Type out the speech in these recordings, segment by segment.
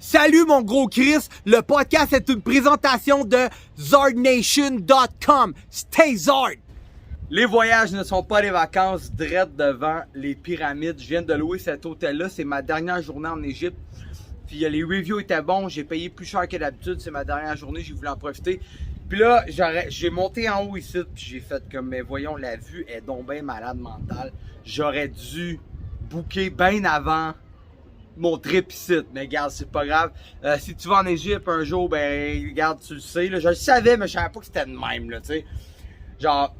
Salut mon gros Chris, le podcast est une présentation de ZardNation.com. Stay Zard! Les voyages ne sont pas des vacances, direct devant les pyramides. Je viens de louer cet hôtel-là, c'est ma dernière journée en Égypte. Puis les reviews étaient bons, j'ai payé plus cher que d'habitude, c'est ma dernière journée, j'ai voulu en profiter. Puis là, j'ai monté en haut ici, puis j'ai fait comme, mais voyons, la vue est donc bien malade mentale. J'aurais dû booker bien avant mon trip ici, mais regarde, c'est pas grave. Si tu vas en Égypte un jour, ben regarde, tu le sais, là, je le savais, mais je savais pas que c'était de même, là, tu sais. Genre,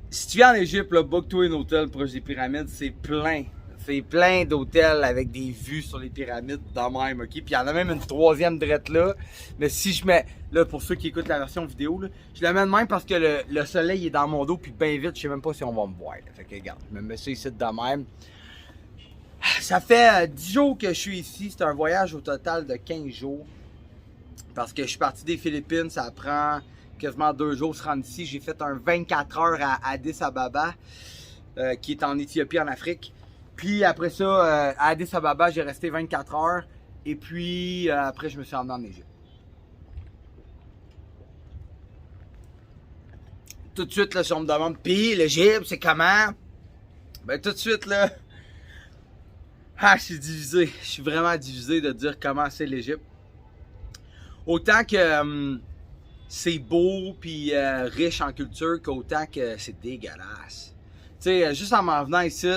si tu viens en Égypte, là, book-toi un hôtel proche des pyramides, c'est plein. C'est plein d'hôtels avec des vues sur les pyramides de même, ok? Puis il y en a même une troisième drette là. Mais si je mets, là, pour ceux qui écoutent la version vidéo, là, je la mets de même parce que le soleil est dans mon dos, puis bien vite, je sais même pas si on va me voir. Là. Fait que regarde, je me mets ça ici de même. Ça fait 10 jours que je suis ici. C'est un voyage au total de 15 jours. Parce que je suis parti des Philippines, ça prend quasiment 2 jours se rendre ici. J'ai fait un 24 heures à Addis Ababa, qui est en Éthiopie, en Afrique. Puis après ça, à Addis Ababa, j'ai resté 24 heures. Et puis après, je me suis rendu en Égypte. Tout de suite, là, si on me demande, puis l'Égypte, c'est comment? Ben tout de suite, là, je suis divisé. Je suis vraiment divisé de dire comment c'est l'Égypte. Autant que c'est beau puis riche en culture, qu'autant que c'est dégueulasse. Tu sais, juste en m'en venant ici,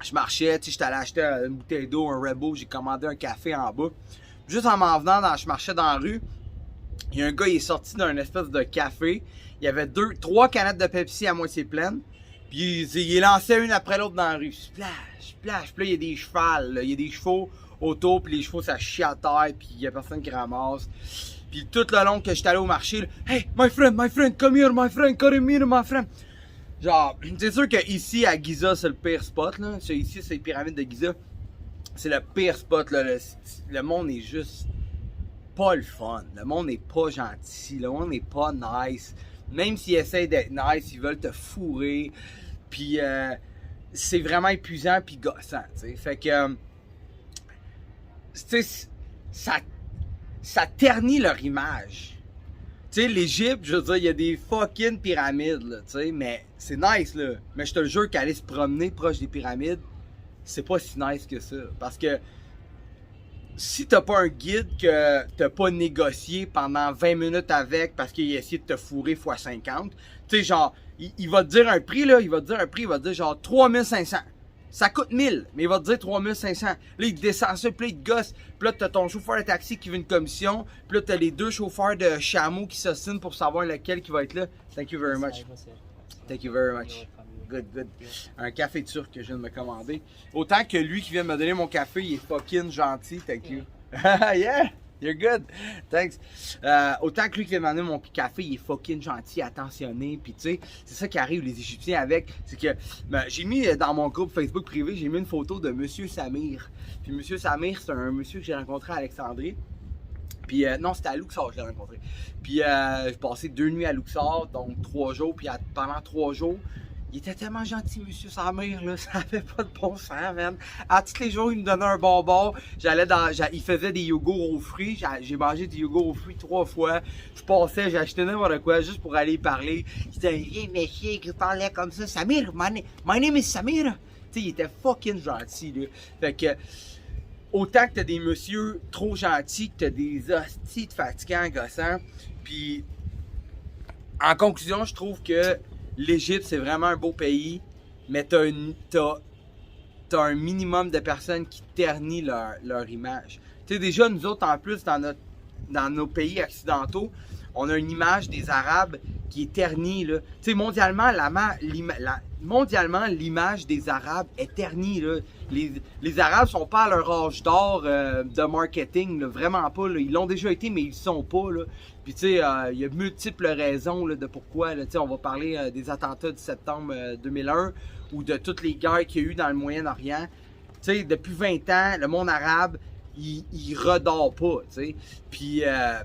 je marchais, tu sais, j'étais allé acheter une bouteille d'eau, un Red Bull, j'ai commandé un café en bas. Juste en m'en venant, je marchais dans la rue, il y a un gars, il est sorti d'un espèce de café. Il y avait 3 canettes de Pepsi à moitié pleines. Puis il lançait une après l'autre dans la rue. Splash, splash. Puis là, il y a des chevals, il y a des chevaux autour, puis les chevaux, ça chie à terre, puis il y a personne qui ramasse. Puis tout le long que j'étais allé au marché, là, hey, my friend, come here, my friend, come here, my friend. Genre, c'est sûr que ici à Giza, c'est le pire spot, là. Ici, c'est les pyramides de Giza. C'est le pire spot, là. Le monde est juste pas le fun. Le monde n'est pas gentil. Le monde n'est pas nice. Même s'ils essayent d'être nice, ils veulent te fourrer. Puis, c'est vraiment épuisant puis gossant, tu sais. Fait que, tu sais, ça ternit leur image. Tu sais, l'Égypte, je veux dire, il y a des fucking pyramides, là, tu sais, mais c'est nice, là. Mais je te le jure qu'aller se promener proche des pyramides, c'est pas si nice que ça. Parce que si t'as pas un guide que t'as pas négocié pendant 20 minutes avec parce qu'il a essayé de te fourrer x 50, tu sais, genre, il va te dire un prix, là, il va te dire genre 3500. Ça coûte 1000, mais il va te dire 3500. Là, il te descend ça, puis là, il te gosse. Puis là, t'as ton chauffeur de taxi qui veut une commission. Puis là, t'as les 2 chauffeurs de chameau qui s'ostinent pour savoir lequel qui va être là. Thank you very much. Thank you very much. Good, good. Un café turc que je viens de me commander. Autant que lui qui vient de me donner mon café, il est fucking gentil. Thank you. Yeah! You're good. Thanks. Autant que lui qui vient de me donner mon café, il est fucking gentil, attentionné. Puis tu sais, c'est ça qui arrive les Égyptiens avec. C'est que j'ai mis dans mon groupe Facebook privé, j'ai mis une photo de Monsieur Samir. Puis Monsieur Samir, c'est un monsieur que j'ai rencontré à Alexandrie. Puis non, c'était à Luxor que je l'ai rencontré. Puis j'ai passé 2 nuits à Luxor, donc 3 jours. Puis pendant 3 jours, il était tellement gentil, Monsieur Samir, là, ça avait pas de bon sens, man. À tous les jours, il me donnait un bonbon. Il faisait des yogourts aux fruits. J'ai mangé des yogourts aux fruits 3 fois. Je passais, j'ai acheté n'importe quoi juste pour aller y parler. C'était un vieil monsieur qui parlait comme ça. Samir, my name is Samir. Tu sais, il était fucking gentil, là. Fait que, autant que t'as des messieurs trop gentils, que t'as des hosties de fatigants, gossants. Puis, en conclusion, je trouve que l'Égypte, c'est vraiment un beau pays, mais t'as un minimum de personnes qui ternit leur image. Tu sais, déjà, nous autres, en plus, dans nos pays occidentaux, on a une image des Arabes qui est ternie, là. Tu sais, mondialement, l'image des Arabes est ternie, là. Les Arabes sont pas à leur âge d'or de marketing, là, vraiment pas, là. Ils l'ont déjà été, mais ils le sont pas, là. Puis tu sais, il y a multiples raisons là, de pourquoi, là, on va parler des attentats du septembre 2001 ou de toutes les guerres qu'il y a eu dans le Moyen-Orient. Tu sais, depuis 20 ans, le monde arabe, il redort pas, tu sais. Puis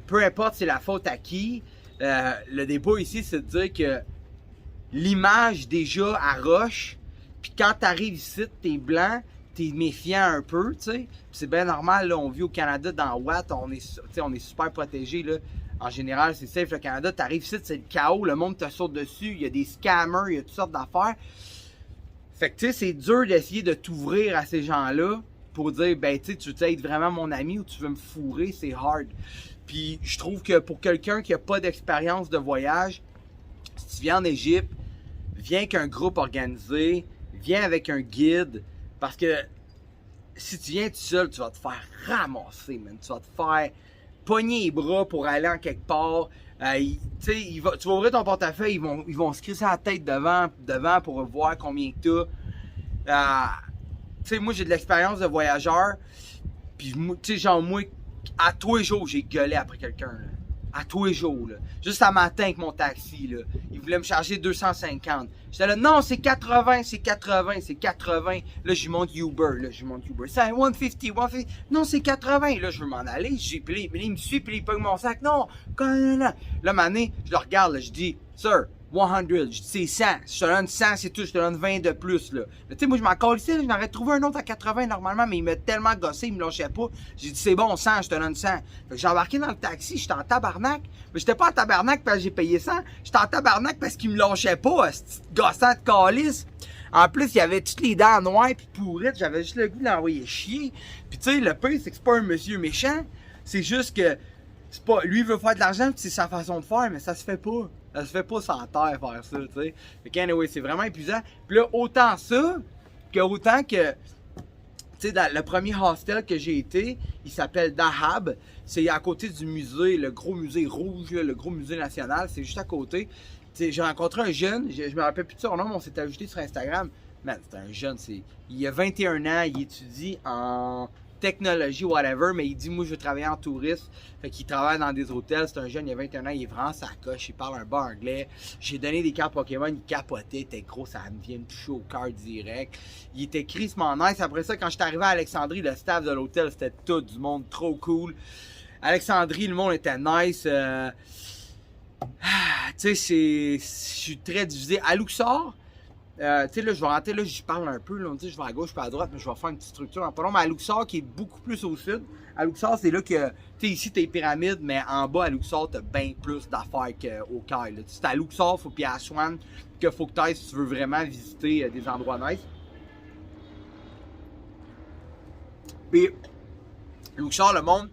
peu importe c'est la faute à qui, le débat ici, c'est de dire que l'image déjà arroche, puis quand t'arrives ici, t'es blanc, t'es méfiant un peu, tu sais. C'est bien normal, là, on vit au Canada, dans Watt, on est super protégé, là. En général, c'est safe, le Canada. T'arrives ici, c'est le chaos, le monde te saute dessus, il y a des scammers, il y a toutes sortes d'affaires. Fait que, tu sais, c'est dur d'essayer de t'ouvrir à ces gens-là pour dire, ben, tu sais, tu veux être vraiment mon ami ou tu veux me fourrer, c'est hard. Puis, je trouve que pour quelqu'un qui n'a pas d'expérience de voyage, si tu viens en Égypte, viens avec un groupe organisé, viens avec un guide, parce que si tu viens tout seul, tu vas te faire ramasser, man. Tu vas te faire pogner les bras pour aller en quelque part. Tu vas ouvrir ton portefeuille, ils vont se crisser la tête devant pour voir combien que t'as. Tu sais, moi, j'ai de l'expérience de voyageur, puis, tu sais, genre, moi, à tous les jours, j'ai gueulé après quelqu'un, là. À tous les jours, là. Juste un matin avec mon taxi, là. Il voulait me charger 250. J'étais là, non, c'est 80, c'est 80, c'est 80. Là, je monte Uber, C'est 150. Non, c'est 80. Là, je veux m'en aller. Puis il me suit, puis il pogne mon sac. Non, là, mané, je le regarde, là, je dis, Sir, 100, je dis c'est 100, je te donne 100, c'est tout, je te donne 20 de plus, là. Tu sais, moi, je m'en colle ici, je n'aurais trouvé un autre à 80 normalement, mais il m'a tellement gossé, il me lâchait pas. J'ai dit, c'est bon, 100, je te donne 100. Fait que j'ai embarqué dans le taxi, j'étais en tabarnak, mais j'étais pas en tabarnak parce que j'ai payé 100, j'étais en tabarnak parce qu'il me lâchait pas, ce petit gossant de calice. En plus, il y avait toutes les dents noires pis pourrites, j'avais juste le goût de l'envoyer chier. Puis tu sais, le pire, c'est que c'est pas un monsieur méchant, c'est juste que, c'est pas, lui, il veut faire de l'argent, c'est sa façon de faire, mais ça se fait pas. Ça se fait pas sans terre faire ça, tu sais. Fait que, anyway, c'est vraiment épuisant. Puis là, autant que, tu sais, dans le premier hostel que j'ai été, il s'appelle Dahab. C'est à côté du musée, le gros musée rouge, là, le gros musée national. C'est juste à côté. Tu sais, j'ai rencontré un jeune, je me rappelle plus de son nom, mais on s'est ajouté sur Instagram. Man, c'est un jeune, il a 21 ans, il étudie en technologie, whatever, mais il dit, moi, je veux travailler en touriste. Fait qu'il travaille dans des hôtels. C'est un jeune, il a 21 ans, il est vraiment sa coche, il parle un bon anglais. J'ai donné des cartes Pokémon, il capotait, il était gros, ça me vient me toucher au cœur direct. Il était crissement nice. Après ça, quand je suis arrivé à Alexandrie, le staff de l'hôtel, c'était tout du monde trop cool. Alexandrie, le monde était nice. Tu sais, je suis très divisé. À Luxor, tu sais, là, je vais rentrer, là, je parle un peu, là, tu sais, je vais à gauche, puis à droite, mais je vais faire une petite structure en parlant. Mais à Luxor, qui est beaucoup plus au sud, à Luxor, c'est là que, tu sais, ici, t'as les pyramides, mais en bas, à Luxor, t'as bien plus d'affaires qu'au Caire, là. C'est à Luxor, puis à Aswan, qu'il faut que t'ailles si tu veux vraiment visiter des endroits nice. Puis, Luxor, le monde,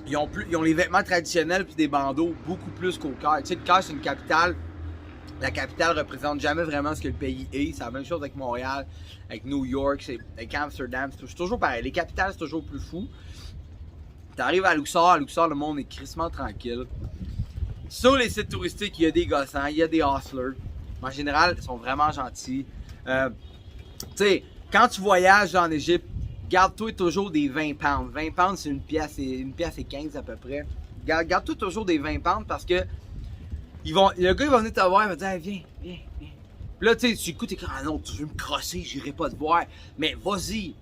ils ont les vêtements traditionnels puis des bandeaux beaucoup plus qu'au Caire. Tu sais, le Caire, c'est une capitale. La capitale représente jamais vraiment ce que le pays est. C'est la même chose avec Montréal, avec New York, avec Amsterdam. C'est toujours pareil. Les capitales, c'est toujours plus fou. T'arrives à Luxor, le monde est crissement tranquille. Sur les sites touristiques, il y a des gossants, il y a des hustlers. En général, ils sont vraiment gentils. Tu sais, quand tu voyages en Égypte, garde-toi toujours des 20 pounds. 20 pounds, c'est une pièce et 15 à peu près. Garde-toi toujours des 20 pounds parce que le gars il va venir te voir, il va te dire hey, viens. Puis là, tu sais, tu écoutes, t'es comme ah non, tu veux me crosser, j'irai pas te voir. Mais vas-y,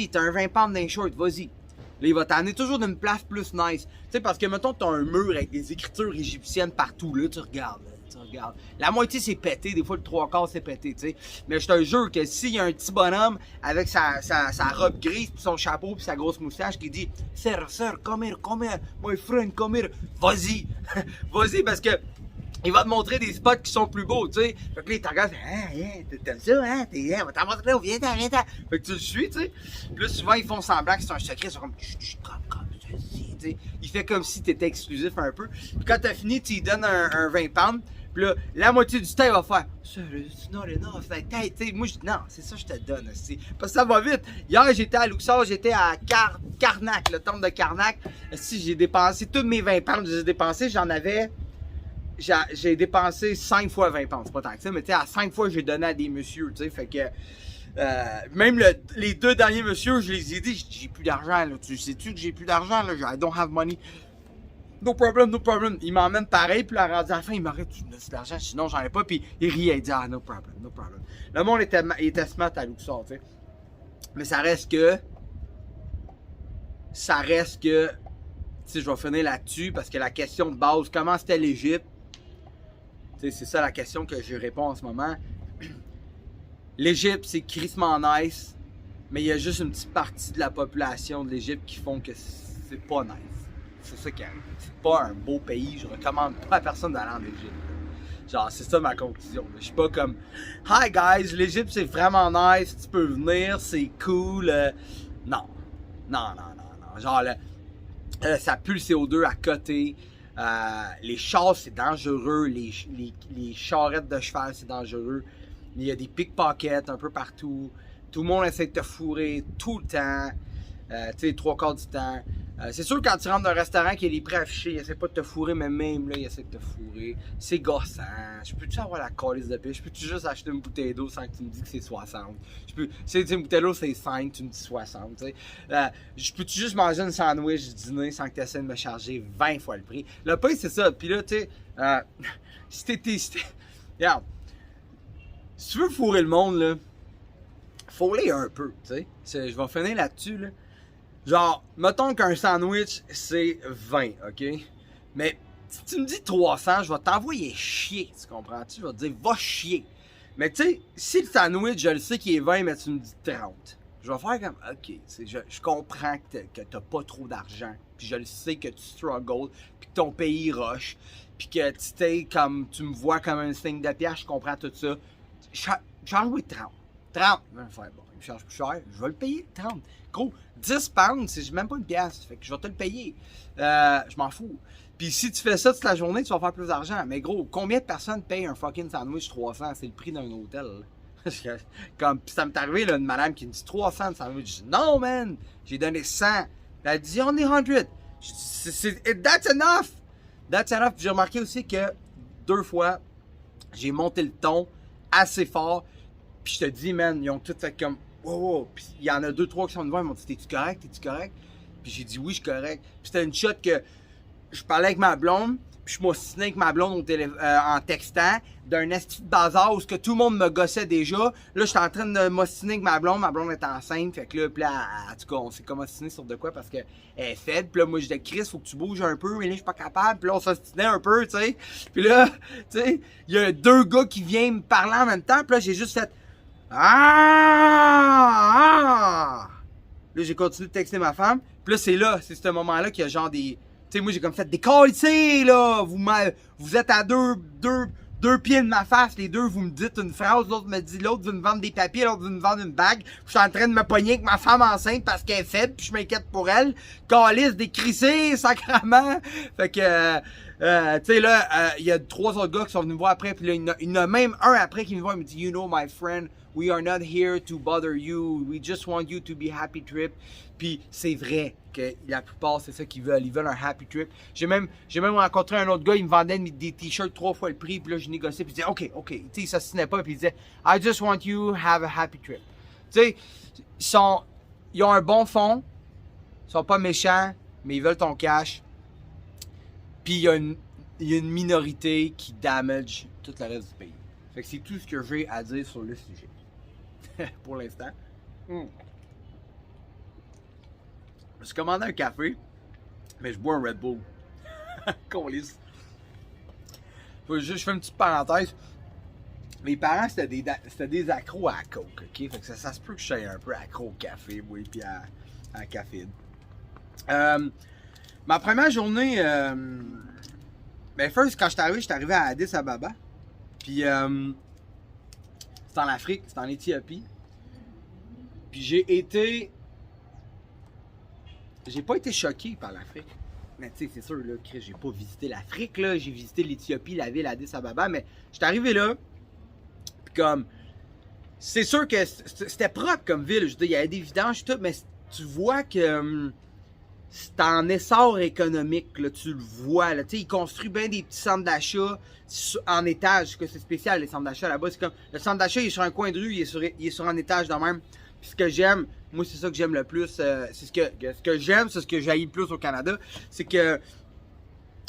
t'as un 20 pounds dans les shorts, vas-y. Là, il va t'amener toujours d'une place plus nice. Tu sais, parce que mettons, t'as un mur avec des écritures égyptiennes partout, là, tu regardes. La moitié c'est pété, des fois le 3/4 c'est pété, tu sais. Mais je te jure que s'il y a un petit bonhomme avec sa robe grise, puis son chapeau, puis sa grosse moustache qui dit Sir, come here, my friend, come here. Vas-y, vas-y, parce que il va te montrer des spots qui sont plus beaux, tu sais. Fait que là, il te regarde, t'aimes ça, hein? On va t'en montrer là, viens. Fait que tu le suis, tu sais. Puis là, souvent, ils font semblant que c'est un secret, ils sont comme, comme ceci, tu sais. Il fait comme si t'étais exclusif un peu. Puis quand t'as fini, tu lui donnes un 20 pounds. Puis là, la moitié du temps, il va faire c'est not enough, tu sais. Moi, je dis non, c'est ça que je te donne, aussi. Parce que ça va vite. Hier, j'étais à Luxor, j'étais à Karnak, le temple de Karnak. Si j'ai dépensé tous mes 20 pounds, j'ai dépensé, j'ai dépensé 5 fois 20 pounds, c'est pas tant que ça, mais tu sais, à 5 fois, j'ai donné à des messieurs, tu sais, fait que, même les deux derniers messieurs, je les ai dit, j'ai plus d'argent, là, tu sais-tu que j'ai plus d'argent, là, I don't have money. No problem. Il m'emmène pareil, puis là, à la fin, il m'arrête, tu as de l'argent, sinon j'en ai pas, puis il riait, il dit, no problem. Le monde était smart à Luxor, tu sais. Mais ça reste que, tu sais, je vais finir là-dessus, parce que la question de base, comment c'était l'Égypte, tu sais, c'est ça la question que je réponds en ce moment. L'Égypte, c'est crissement nice, Mais il y a juste une petite partie de la population de l'Égypte qui font que c'est pas nice. C'est ça qui arrive. C'est pas un beau pays. Je recommande pas à personne d'aller en Égypte. Genre, c'est ça ma conclusion. Je suis pas comme Hi guys, l'Égypte c'est vraiment nice, tu peux venir, c'est cool. Non. Genre, ça pue le CO2 à côté. Les chars c'est dangereux. Les charrettes de cheval c'est dangereux. Il y a des pickpockets un peu partout. Tout le monde essaie de te fourrer tout le temps. Tu sais, 3/4 du temps. C'est sûr, quand tu rentres dans un restaurant qui a les prix affichés, il essaie pas de te fourrer, mais même là, il essaie de te fourrer. C'est gossant. Je peux-tu avoir la calice de pêche? Je peux-tu juste acheter une bouteille d'eau sans que tu me dises que c'est 60? Si une bouteille d'eau c'est 5, tu me dis 60. Tu sais. Je peux-tu juste manger un sandwich du dîner sans que tu essaies de me charger 20 fois le prix? Le prix, c'est ça. Puis là, tu sais, regarde, si tu veux fourrer le monde, là, faut-les un peu, tu sais. Je vais finir là-dessus, là. Genre, mettons qu'un sandwich, c'est 20, OK? Mais si tu me dis 300, je vais t'envoyer chier, tu comprends-tu? Je vais te dire, va chier. Mais tu sais, si le sandwich, je le sais qu'il est 20, mais tu me dis 30, je vais faire comme, OK, je comprends que t'as pas trop d'argent, puis je le sais que tu struggles, puis que ton pays rush, puis que tu me vois comme un signe de pierre, je comprends tout ça. Change-moi 30. 30. Je vais faire, bon, il me charge plus cher, je vais le payer 30. Gros, 10 pounds, c'est même pas une pièce. Fait que je vais te le payer. Je m'en fous. Puis si tu fais ça toute la journée, tu vas faire plus d'argent. Mais gros, combien de personnes payent un fucking sandwich 300? C'est le prix d'un hôtel. Comme, pis ça m'est arrivé, là, une madame qui me dit 300 de sandwich. Je dis, non, man! J'ai donné 100. Elle dit, on est 100. Je dis, that's enough! That's enough. Puis j'ai remarqué aussi que 2 fois, j'ai monté le ton assez fort. Puis je te dis, man, ils ont tout fait comme, wow. Puis il y en a 2-3 qui sont venus voir, ils m'ont dit, t'es-tu correct? T'es-tu correct? Puis j'ai dit, oui, je suis correct. Puis c'était une shot que je parlais avec ma blonde, puis je m'ostinais avec ma blonde en textant d'un esti de bazar où ce que tout le monde me gossait déjà. Là, j'étais en train de m'ostiner avec ma blonde est enceinte, fait que là, puis là, en tout cas, on s'est comme ostiné sur de quoi parce qu'elle est faible. Puis là, moi, je disais, Chris, faut que tu bouges un peu, mais là, je suis pas capable. Puis là, on s'ostinait un peu, tu sais. Puis là, tu sais, il y a 2 gars qui viennent me parler en même temps, puis là, j'ai juste fait ah! Là, j'ai continué de texter ma femme. Puis là, c'est ce moment-là qu'il y a genre des... Tu sais, moi, j'ai comme fait des calissés, là! Vous êtes à deux pieds de ma face, les deux, vous me dites une phrase, l'autre me dit l'autre veut me vendre des papiers, l'autre veut me vendre une bague. Je suis en train de me pogner avec ma femme enceinte parce qu'elle est faible, puis je m'inquiète pour elle. Calisse, des crissés, sacrement! Fait que... tu sais, là, il y a 3 autres gars qui sont venus me voir après, puis là, il y en a même un après qui me voit, il me dit, you know, my friend, we are not here to bother you, we just want you to be happy trip. Puis c'est vrai que la plupart, c'est ça qu'ils veulent, ils veulent un happy trip. J'ai même rencontré un autre gars, il me vendait des t-shirts 3 fois le prix, puis là, je négociais, puis il disait, OK, tu sais, il s'assinait pas, puis il disait, I just want you to have a happy trip. Tu sais, ils ont un bon fond, ils sont pas méchants, mais ils veulent ton cash. Puis il y a une minorité qui damage tout le reste du pays. Fait que c'est tout ce que j'ai à dire sur le sujet. Pour l'instant. Je suis commandé un café, mais je bois un Red Bull. Colisse. Je fais une petite parenthèse. Mes parents, c'était des accros à la coke, ok? Fait que ça se peut que je sois un peu accro au café, oui, puis à la caféine. Ma première journée, ben first, quand j'étais arrivé à Addis Ababa. Puis, c'est en Afrique, c'est en Éthiopie. Puis j'ai pas été choqué par l'Afrique. Mais tu sais, c'est sûr, là, Chris, j'ai pas visité l'Afrique, là. J'ai visité l'Éthiopie, la ville Addis Ababa. Mais j'étais arrivé là, puis comme... C'est sûr que c'était propre comme ville. Je veux dire, il y avait des vidanges, tout, mais tu vois que... c'est en essor économique, là, tu le vois. Là. Ils construisent bien des petits centres d'achat en étage, que c'est spécial les centres d'achat là-bas. C'est comme le centre d'achat il est sur un coin de rue, il est sur un étage de même. Puis ce que j'aime, moi c'est ça que j'aime le plus, c'est ce que j'aime, c'est ce que j'haïs le plus au Canada, c'est que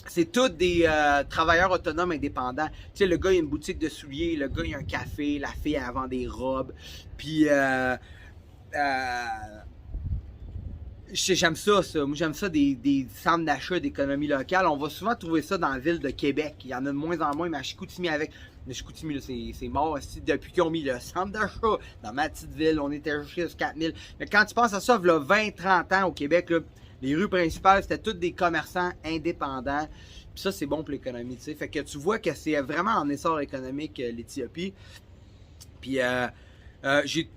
c'est tous des travailleurs autonomes indépendants. Tu sais, le gars il a une boutique de souliers, le gars il a un café, la fille elle vend des robes, puis j'aime ça. Moi, j'aime ça des centres d'achat d'économie locale. On va souvent trouver ça dans la ville de Québec. Il y en a de moins en moins, mais à Chicoutimi avec. Mais Chicoutimi, là, c'est mort aussi depuis qu'ils ont mis le centre d'achat dans ma petite ville. On était jusqu'à 4000. Mais quand tu penses à ça, il y a 20-30 ans au Québec, là, les rues principales, c'était toutes des commerçants indépendants. Puis ça, c'est bon pour l'économie, tu sais. Fait que tu vois que c'est vraiment en essor économique, l'Éthiopie. Puis, il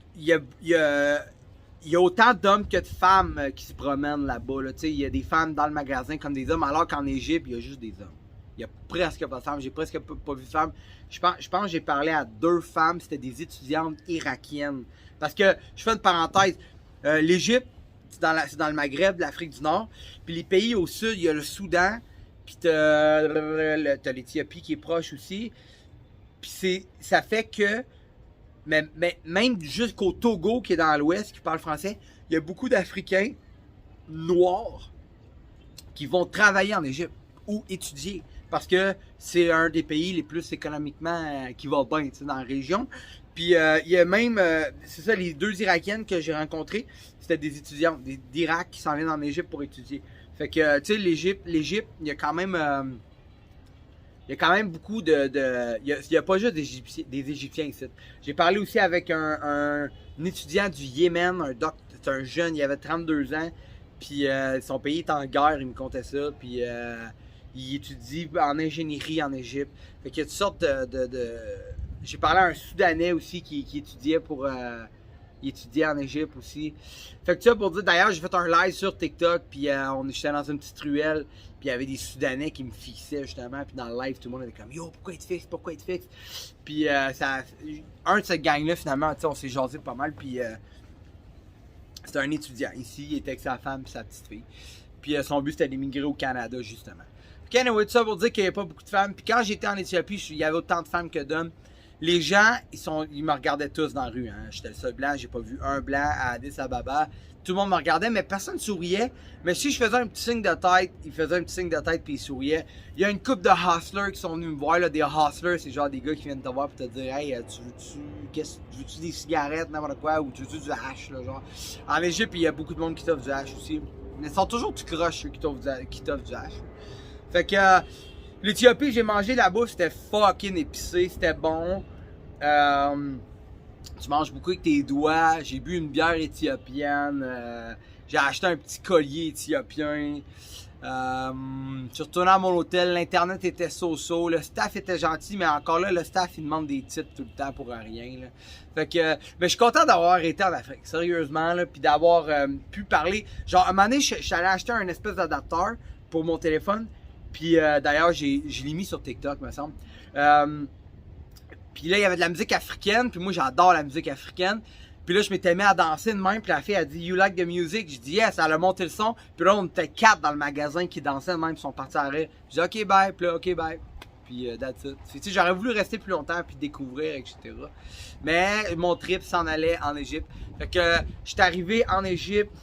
y a autant d'hommes que de femmes qui se promènent là-bas. Là. Il y a des femmes dans le magasin comme des hommes, alors qu'en Égypte, il y a juste des hommes. Il n'y a presque pas de femmes. J'ai presque pas vu de femmes. Je pense que j'ai parlé à 2 femmes. C'était des étudiantes irakiennes. Parce que, je fais une parenthèse, l'Égypte, c'est dans le Maghreb, l'Afrique du Nord. Puis les pays au sud, il y a le Soudan. Puis t'as l'Éthiopie qui est proche aussi. Puis ça fait que, mais même jusqu'au Togo qui est dans l'ouest, qui parle français, il y a beaucoup d'Africains noirs qui vont travailler en Égypte ou étudier. Parce que c'est un des pays les plus économiquement qui va bien dans la région. Puis il y a même, c'est ça, les 2 Irakiennes que j'ai rencontrées, c'était des étudiants d'Irak qui s'en viennent en Égypte pour étudier. Fait que, tu sais, l'Égypte, il y a quand même beaucoup il y a pas juste des Égyptiens ici. J'ai parlé aussi avec un étudiant du Yémen, c'est un jeune, il avait 32 ans, puis son pays est en guerre, il me contait ça, puis il étudie en ingénierie en Égypte. Fait qu'il y a toutes sortes J'ai parlé à un Soudanais aussi qui étudiait il étudiait en Égypte aussi. Fait que ça pour dire, d'ailleurs, j'ai fait un live sur TikTok, puis j'étais dans une petite ruelle, puis il y avait des Soudanais qui me fixaient justement, puis dans le live, tout le monde était comme « Yo, pourquoi il te fixe? Pourquoi il te fixe? » Puis un de cette gang-là, finalement, on s'est jasé pas mal, puis c'était un étudiant ici, il était avec sa femme et sa petite fille. Puis son but, c'était d'émigrer au Canada, justement. Puis anyway, tout ça pour dire qu'il n'y avait pas beaucoup de femmes. Puis quand j'étais en Éthiopie, il y avait autant de femmes que d'hommes. Les gens, ils me regardaient tous dans la rue. Hein. J'étais le seul blanc, j'ai pas vu un blanc à Addis Ababa. Tout le monde me regardait, mais personne ne souriait. Mais si je faisais un petit signe de tête, ils faisaient un petit signe de tête puis ils souriaient. Il y a une couple de hustlers qui sont venus me voir. Là. Des hustlers, c'est genre des gars qui viennent te voir pour te dire « Hey, veux-tu des cigarettes, n'importe quoi, ou tu veux-tu du hash? » genre. En Égypte, il y a beaucoup de monde qui t'offre du hash aussi. Mais ils sont toujours tout croches, ceux qui t'offrent du hash. Fait que l'Éthiopie, j'ai mangé la bouffe, c'était fucking épicé, c'était bon. Tu manges beaucoup avec tes doigts. J'ai bu une bière éthiopienne. J'ai acheté un petit collier éthiopien. Je suis retourné à mon hôtel. L'internet était so-so. Le staff était gentil, mais encore là, le staff il demande des titres tout le temps pour rien. Là. Fait que, mais je suis content d'avoir été en Afrique, sérieusement, là, puis d'avoir pu parler. Genre, à un moment donné, je suis allé acheter un espèce d'adapteur pour mon téléphone. Puis d'ailleurs, je l'ai mis sur TikTok, me semble. Puis là, il y avait de la musique africaine. Puis moi, j'adore la musique africaine. Puis là, je m'étais mis à danser de même. Puis la fille a dit « You like the music? » Je dis « Yes », elle a monté le son. Puis là, on était 4 dans le magasin qui dansaient de même. Ils sont partis à rire. Je dis « OK, bye ». Puis là, « OK, bye ». Puis that's it. Tu sais, j'aurais voulu rester plus longtemps puis découvrir, etc. Mais mon trip s'en allait en Égypte. Fait que j'étais arrivé en Égypte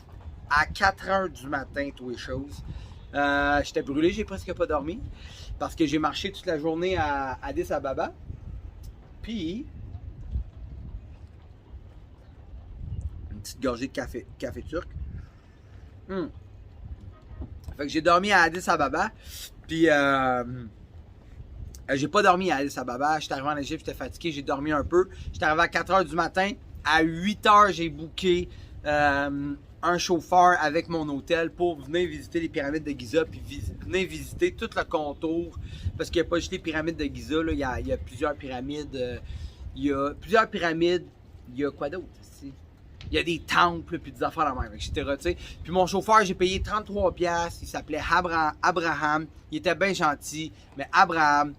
à 4h du matin, toutes les choses. J'étais brûlé, j'ai presque pas dormi. Parce que j'ai marché toute la journée à Addis Ababa. Puis, une petite gorgée de café turc. Fait que j'ai dormi à Addis Ababa. Puis, j'ai pas dormi à Addis Ababa. J'étais arrivé en Égypte, j'étais fatigué, j'ai dormi un peu. J'étais arrivé à 4h du matin. À 8h, j'ai booké un chauffeur avec mon hôtel pour venir visiter les pyramides de Giza, puis venir visiter tout le contour. Parce qu'il n'y a pas juste les pyramides de Giza, là, il y a plusieurs pyramides. Il y a plusieurs pyramides. Il y a quoi d'autre? Il y a des temples, puis des affaires la même, etc. T'sais. Puis mon chauffeur, j'ai payé 33$. Il s'appelait Abraham. Il était bien gentil. Mais Abraham,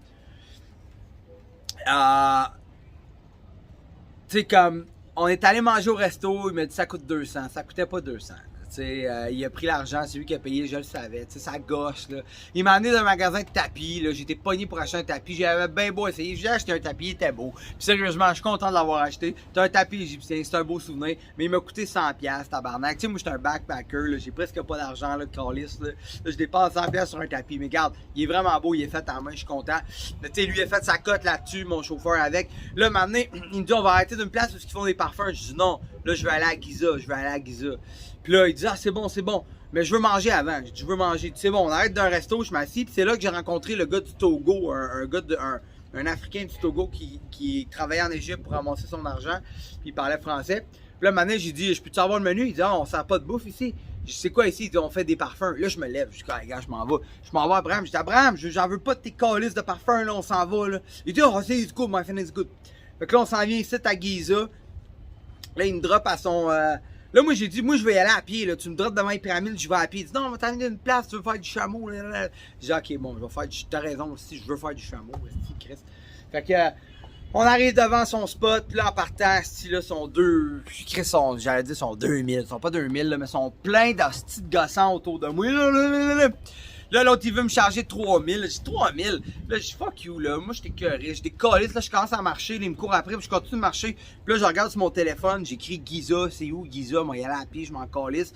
tu sais, comme, on est allé manger au resto, il m'a dit ça coûte 200. Ça coûtait pas 200. Il a pris l'argent, c'est lui qui a payé, je le savais. Ça gosse, là. Il m'a amené dans un magasin de tapis, là. J'étais pogné pour acheter un tapis. J'avais bien beau essayer. J'ai acheté un tapis, il était beau. Puis sérieusement, je suis content de l'avoir acheté. C'est un tapis égyptien, c'est un beau souvenir. Mais il m'a coûté 100$, tabarnak. Tu sais, moi, j'étais un backpacker, là. J'ai presque pas d'argent, là, calice, là. Là, je dépense 100$ sur un tapis. Mais regarde, il est vraiment beau, il est fait en main, je suis content. Mais tu sais, lui, il a fait sa cote là-dessus, mon chauffeur avec. Là, maintenant, il me dit, on va arrêter d'une place où ils font des parfums. Je dis, non, là, je vais aller à Giza. Puis là, il dit « Ah, c'est bon, mais je veux manger avant. » Je dis « Je veux manger. » C'est bon, on arrête d'un resto, je m'assis. Puis c'est là que j'ai rencontré le gars du Togo, un gars un Africain du Togo qui travaillait en Égypte pour ramasser son argent, puis il parlait français. Puis là, un moment donné, j'ai dit, je peux-tu avoir le menu? Il dit, on sert pas de bouffe ici. Je dis, c'est quoi ici? Il dit, on fait des parfums. Là, je me lève. Je dis, ah, gars, je m'en vais. Je m'en vais à Abraham. Je dis, Abraham, j'en veux pas de tes calices de parfums, là, on s'en va, là. Il dit, oh, c'est good, my friend, it's good. Fait que là, on s'en vient ici à Giza. Là, il me drop à son. Là, moi, j'ai dit, moi, je vais y aller à pied, là. Tu me droppes devant les pyramides, je vais à pied. Il dit, non, on va t'amener une place, tu veux faire du chameau, là. J'ai dit, ok, bon, je vais faire du. T'as raison aussi, je veux faire du chameau, Chris. Fait que. On arrive devant son spot, là, en partant, là, sont deux. Chris, j'allais dire, sont 2000. Ils sont pas 2000, là, mais sont pleins d'hosties de gossants autour de moi. Là, l'autre, il veut me charger 3000. J'ai dit 3000. Là, je dis fuck you, là. Moi, j'étais curé. J'ai des calices. Là, je commence à marcher. Là, il me court après. Puis je continue de marcher. Puis là, je regarde sur mon téléphone. J'écris Giza. C'est où Giza? Moi, il allait à pied. Je m'en calisse.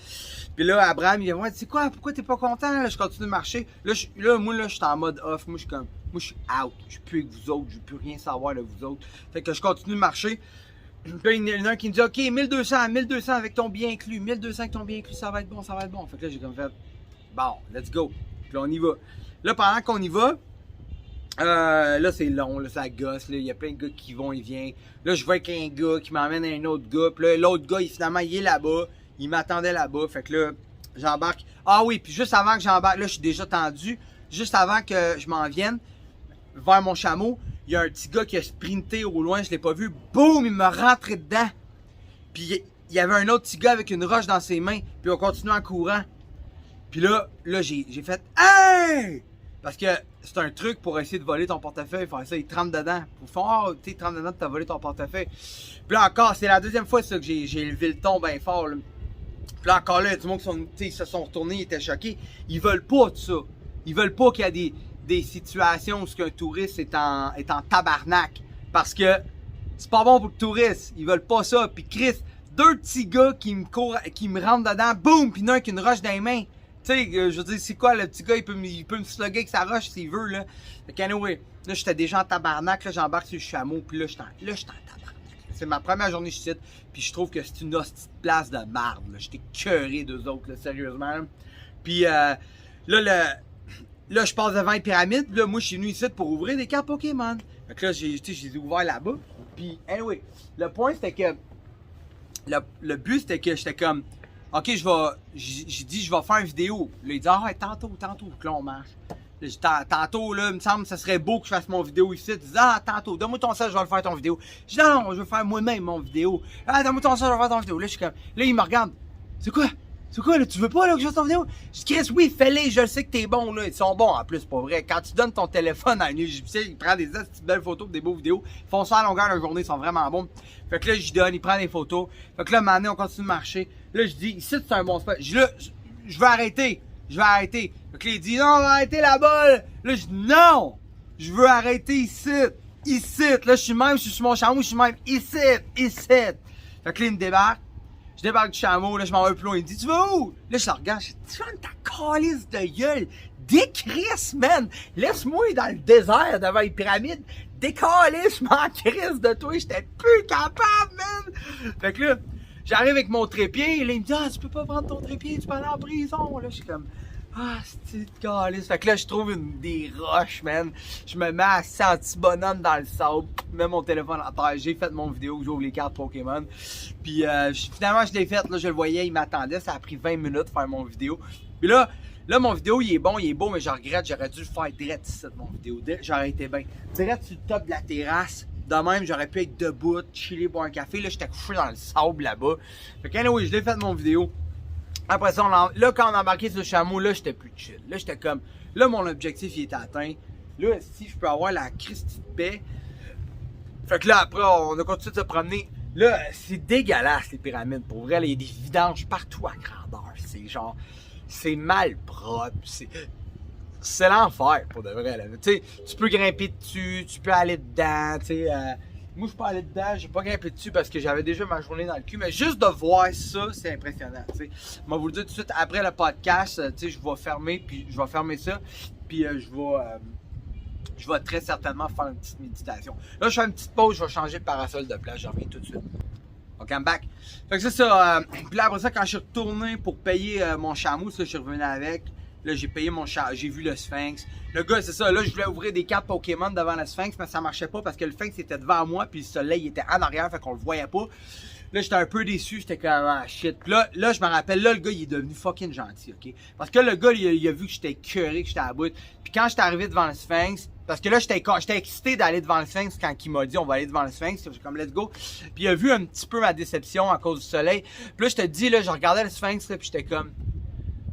Puis là, Abraham, il vient voir. Tu sais quoi? Pourquoi t'es pas content? Là, je continue de marcher. Moi, je suis en mode off. Moi, je suis comme. Moi, je suis out. Je suis plus avec vous autres. Je veux plus rien savoir de vous autres. Fait que je continue de marcher. Puis là, il y en a un qui me dit, OK, 1200 avec ton bien inclus. 1200 avec ton bien inclus. Ça va être bon, ça va être bon. Fait que là, j'ai comme fait, bon, let's go. Puis là, on y va. Là, pendant qu'on y va, là, c'est long, là, ça gosse, là. Il y a plein de gars qui vont et viennent. Là, je vois qu'il y a un gars qui m'emmène à un autre gars. Puis là, l'autre gars, finalement, il est là-bas. Il m'attendait là-bas. Fait que là, j'embarque. Ah oui, puis juste avant que j'embarque, là, je suis déjà tendu. Juste avant que je m'en vienne vers mon chameau, il y a un petit gars qui a sprinté au loin, je l'ai pas vu. Boum, il m'a rentré dedans. Puis il y avait un autre petit gars avec une roche dans ses mains. Puis on continue en courant. Puis là j'ai fait « Hey! » Parce que c'est un truc pour essayer de voler ton portefeuille. Faire ça, il te rentre dedans. Pour faire, tu sais, il te rentre dedans, tu as volé ton portefeuille. Puis là encore, c'est la deuxième fois ça, que j'ai levé le ton bien fort. Là. Puis là encore là, tout le monde qui se sont retournés, ils étaient choqués. Ils veulent pas de ça. Ils veulent pas qu'il y ait des situations où un touriste est en tabarnak. Parce que c'est pas bon pour le touriste. Ils veulent pas ça. Puis Chris, deux petits gars qui me rentrent dedans, boum, puis un qui a une roche dans les mains. Tu sais, je veux dire, c'est quoi, le petit gars, il peut me slugger avec sa roche s'il veut, là. Fait qu'anyway, là, j'étais déjà en tabarnak, là, j'embarque sur le chameau, puis là, j'étais en tabarnak. C'est ma première journée ici, puis je trouve que c'est une hostie de place de marde, là. J'étais cœuré d'eux autres, là, sérieusement. Là. Puis, là, je passe devant les pyramides, puis là, moi, je suis venu ici pour ouvrir des cartes Pokémon. Fait que là, j'ai ouvert là-bas. Puis, anyway, le point, c'était que, le but, c'était que j'étais comme, OK, j'ai dit, je vais faire une vidéo. Là, il dit, ah, ouais, tantôt, que là, on marche. Là, j'ai dit, tantôt, là, il me semble que ça serait beau que je fasse mon vidéo ici. Il dit, ah, tantôt, donne-moi ton sel, je vais le faire ton vidéo. Je dis, non, je vais faire moi-même mon vidéo. Ah, donne-moi ton sel, je vais faire ton vidéo. Là, je suis comme, là, il me regarde. C'est quoi, là, tu veux pas, là, que je fasse ton vidéo? Je dis, Chris, oui, fais-les, je le sais que t'es bon, là. Ils sont bons, en plus, pas vrai. Quand tu donnes ton téléphone à un égyptien, il prend des belles photos, des beaux vidéos. Ils font ça à longueur de journée, ils sont vraiment bons. Fait que là, je donne, il prend des photos. Fait que là, maintenant, on continue de marcher. Là, je dis, ici, c'est un bon spot. Je vais arrêter. Fait que là, il dit, non, on va arrêter là-bas. Là, je dis, non, je veux arrêter ici. Là, je suis sur mon chameau, je suis même ici. Fait que là, il me débarque. Je débarque du chameau, là, je m'en vais plus loin. Il me dit, tu vas où? Là, je le regarde, je dis, tu vas ta calice de gueule. Décrisse, man. Laisse-moi dans le désert devant les pyramides. Décalisse, je m'en crisse de toi. J'étais plus capable, man. Fait que là, j'arrive avec mon trépied. Là, il me dit, ah, tu peux pas prendre ton trépied, tu peux aller en prison. Là, je suis comme, ah, c'est calice. Fait que là, je trouve des roches, man. Je me mets à senti bonhomme dans le sable. Je mets mon téléphone en terre. J'ai fait mon vidéo, j'ouvre les cartes Pokémon. Puis finalement, je l'ai faite. Là, je le voyais, il m'attendait. Ça a pris 20 minutes de faire mon vidéo. Puis là, mon vidéo, il est bon, mais je regrette. J'aurais dû le faire direct ici, mon vidéo. J'aurais été bien. Direct sur le top de la terrasse. De même, j'aurais pu être debout, chiller, boire un café. Là, j'étais couché dans le sable là-bas. Fait que, anyway, je l'ai fait mon vidéo. Après ça, là, quand on a embarqué sur le chameau, là, j'étais plus chill. Là, j'étais comme, là, mon objectif, il était atteint. Là, si je peux avoir la Christie de paix. Fait que là, après, on a continué de se promener. Là, c'est dégueulasse, les pyramides. Pour vrai, là, il y a des vidanges partout à grandeur. C'est genre, c'est mal propre. C'est l'enfer, pour de vrai, là. Tu sais, tu peux grimper dessus, tu peux aller dedans, tu sais. Moi, je suis pas allé dedans, j'ai pas grimpé dessus parce que j'avais déjà ma journée dans le cul, mais juste de voir ça, c'est impressionnant, tu sais. Moi, vous le dire tout de suite, après le podcast, tu sais, je vais fermer ça, puis je vais très certainement faire une petite méditation. Là, je fais une petite pause, je vais changer de parasol de place, je reviens tout de suite. OK, I'm back. Fait que c'est ça, puis là, après ça, quand je suis retourné pour payer mon chameau, ça, je suis revenu avec, Là, j'ai payé mon char, j'ai vu le Sphinx. Le gars, c'est ça, là, je voulais ouvrir des cartes Pokémon devant le Sphinx, mais ça marchait pas parce que le Sphinx était devant moi, puis le soleil était en arrière, fait qu'on le voyait pas. Là, j'étais un peu déçu, j'étais comme, ah, shit. Puis là, je me rappelle, là, le gars, il est devenu fucking gentil, ok? Parce que le gars, il a vu que j'étais écœuré, que j'étais à bout. Puis quand j'étais arrivé devant le Sphinx, parce que là, j'étais excité d'aller devant le Sphinx quand il m'a dit, on va aller devant le Sphinx. J'étais comme, let's go. Puis il a vu un petit peu ma déception à cause du soleil. Puis là, je te dis, là, je regardais le Sphinx, là, puis j'étais comme,